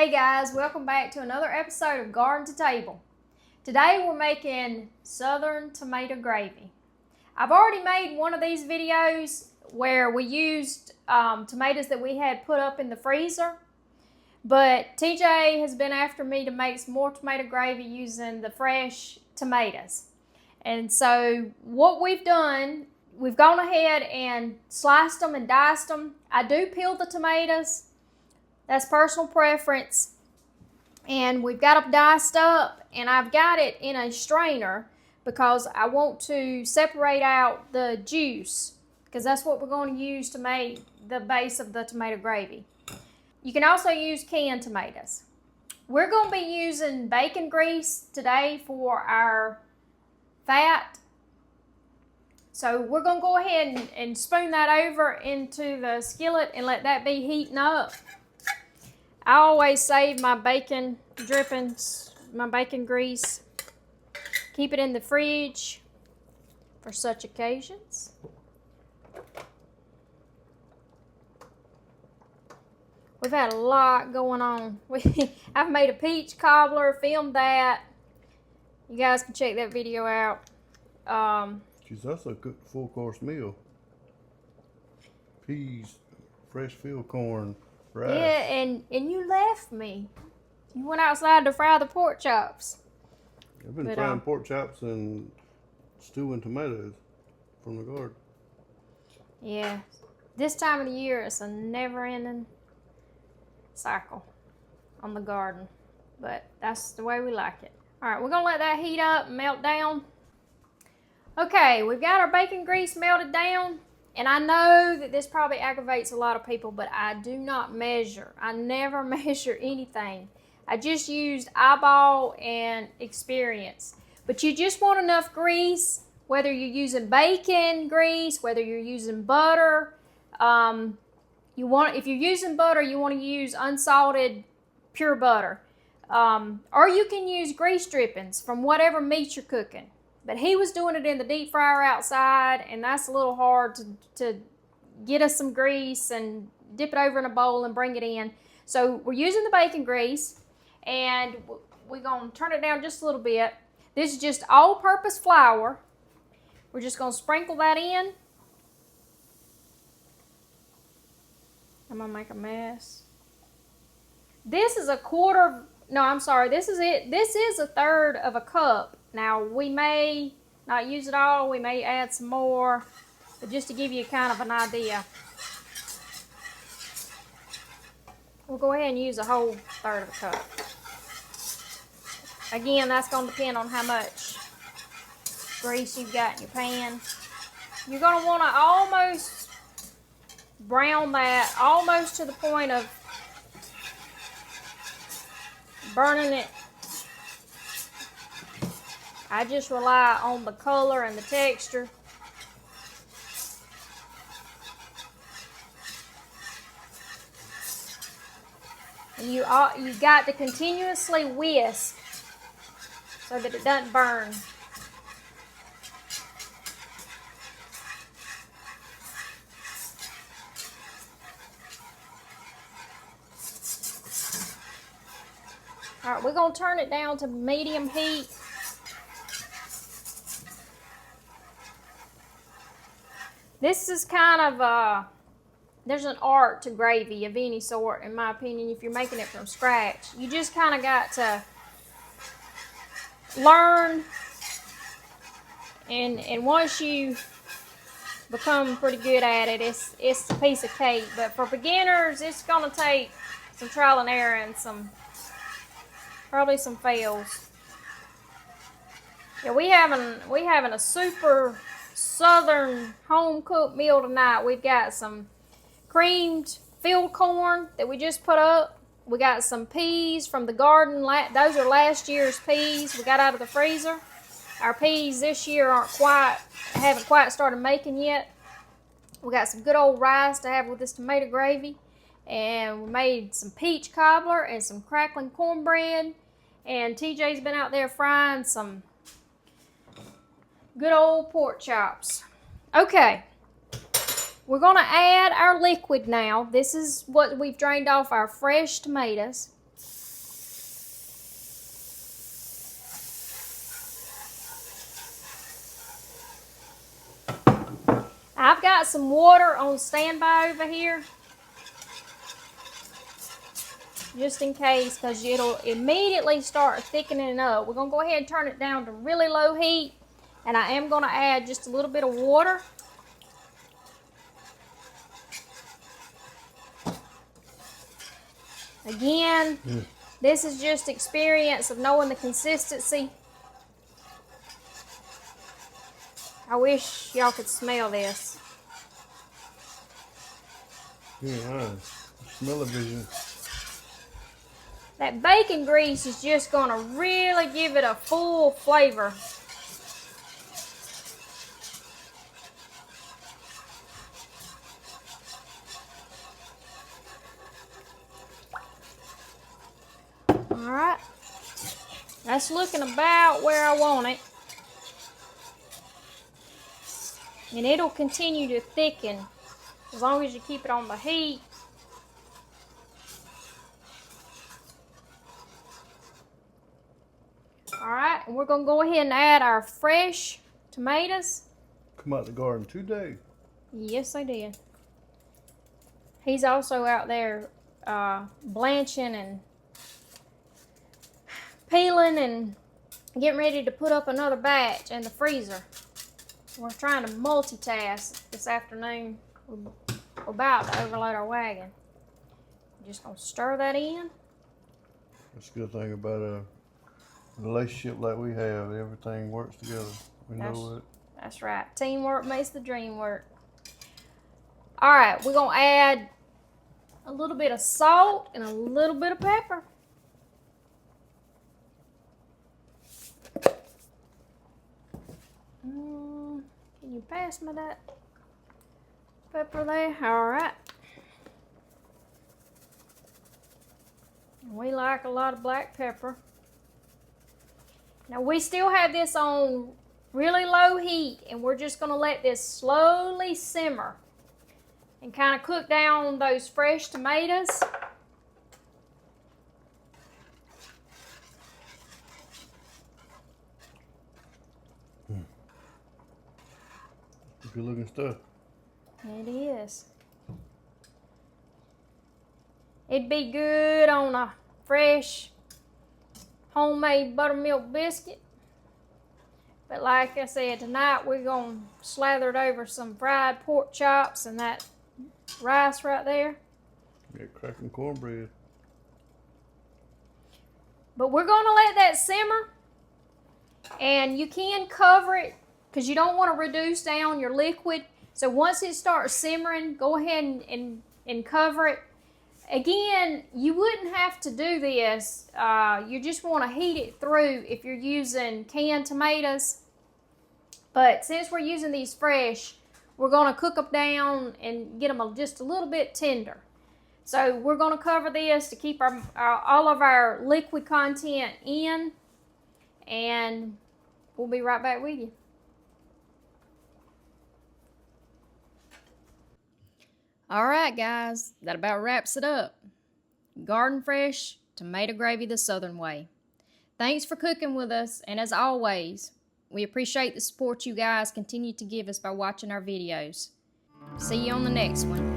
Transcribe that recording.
Hey guys, welcome back to another episode of Garden to Table. Today we're making Southern tomato gravy. I've already made one of these videos where we used tomatoes that we had put up in the freezer, but TJ has been after me to make some more tomato gravy using the fresh tomatoes. And so what we've done, we've gone ahead and sliced them and diced them. I do peel the tomatoes. That's personal preference. And we've got them diced up, and I've got it in a strainer because I want to separate out the juice, because that's what we're going to use to make the base of the tomato gravy. You can also use canned tomatoes. We're going to be using bacon grease today for our fat. So we're going to go ahead and spoon that over into the skillet and let that be heating up. I always save my bacon drippings, my bacon grease. Keep it in the fridge for such occasions. We've had a lot going on. I've made a peach cobbler, filmed that. You guys can check that video out. Geez, that's a good full course meal. Peas, fresh field corn, rice. Yeah, and you left me. You went outside to fry the pork chops. I've been frying pork chops and stewing tomatoes from the garden. Yeah, this time of the year it's a never-ending cycle on the garden, but that's the way we like it. All right, we're gonna let that heat up and melt down. Okay, we've got our bacon grease melted down, and I know that this probably aggravates a lot of people, but I do not measure. I never measure anything. I just used eyeball and experience. But you just want enough grease, whether you're using bacon grease, whether you're using butter. If you're using butter, you want to use unsalted pure butter. Or you can use grease drippings from whatever meat you're cooking. But he was doing it in the deep fryer outside, and that's a little hard to get us some grease and dip it over in a bowl and bring it in. So we're using the bacon grease, and we're going to turn it down just a little bit. This is just all-purpose flour. We're just going to sprinkle that in. I'm going to make a mess. This is this is it. This is a third of a cup. Now, we may not use it all. We may add some more, but just to give you kind of an idea. We'll go ahead and use a whole third of a cup. Again, that's going to depend on how much grease you've got in your pan. You're going to want to almost brown that, almost to the point of burning it. I just rely on the color and the texture. And you got to continuously whisk so that it doesn't burn. All right, we're going to turn it down to medium heat. This is kind of there's an art to gravy of any sort, in my opinion, if you're making it from scratch. You just kind of got to learn, and once you become pretty good at it, it's a piece of cake. But for beginners, it's going to take some trial and error and probably some fails. Yeah, we having a super Southern home cooked meal tonight. We've got some creamed field corn that we just put up. We got some peas from the garden. Those are last year's peas we got out of the freezer. Our peas this year haven't quite started making yet. We got some good old rice to have with this tomato gravy. And we made some peach cobbler and some crackling cornbread. And TJ's been out there frying some good old pork chops. Okay, we're going to add our liquid now. This is what we've drained off our fresh tomatoes. I've got some water on standby over here, just in case, because it'll immediately start thickening up. We're going to go ahead and turn it down to really low heat, and I am going to add just a little bit of water. Again, this is just experience of knowing the consistency. I wish y'all could smell this. Yeah, smell-o-vision. That bacon grease is just going to really give it a full flavor. Alright, that's looking about where I want it. And it'll continue to thicken as long as you keep it on the heat. Alright, and we're going to go ahead and add our fresh tomatoes. Come out the garden today. Yes, they did. He's also out there blanching and peeling and getting ready to put up another batch in the freezer. We're trying to multitask this afternoon. We're about to overload our wagon. Just gonna stir that in. That's a good thing about a relationship like we have. Everything works together. We know it. That's right. Teamwork makes the dream work. All right, we're gonna add a little bit of salt and a little bit of pepper. Can you pass me that pepper there? All right. We like a lot of black pepper. Now we still have this on really low heat, and we're just going to let this slowly simmer and kind of cook down those fresh tomatoes. Good looking stuff. It is. It'd be good on a fresh homemade buttermilk biscuit. But like I said, tonight we're going to slather it over some fried pork chops and that rice right there. Yeah, cracking cornbread. But we're going to let that simmer. And you can cover it because you don't want to reduce down your liquid. So once it starts simmering, go ahead and cover it. Again, you wouldn't have to do this. You just want to heat it through if you're using canned tomatoes. But since we're using these fresh, we're going to cook them down and get them just a little bit tender. So we're going to cover this to keep all of our liquid content in. And we'll be right back with you. All right, guys, that about wraps it up. Garden fresh tomato gravy the Southern way. Thanks for cooking with us, and as always, we appreciate the support you guys continue to give us by watching our videos. See you on the next one.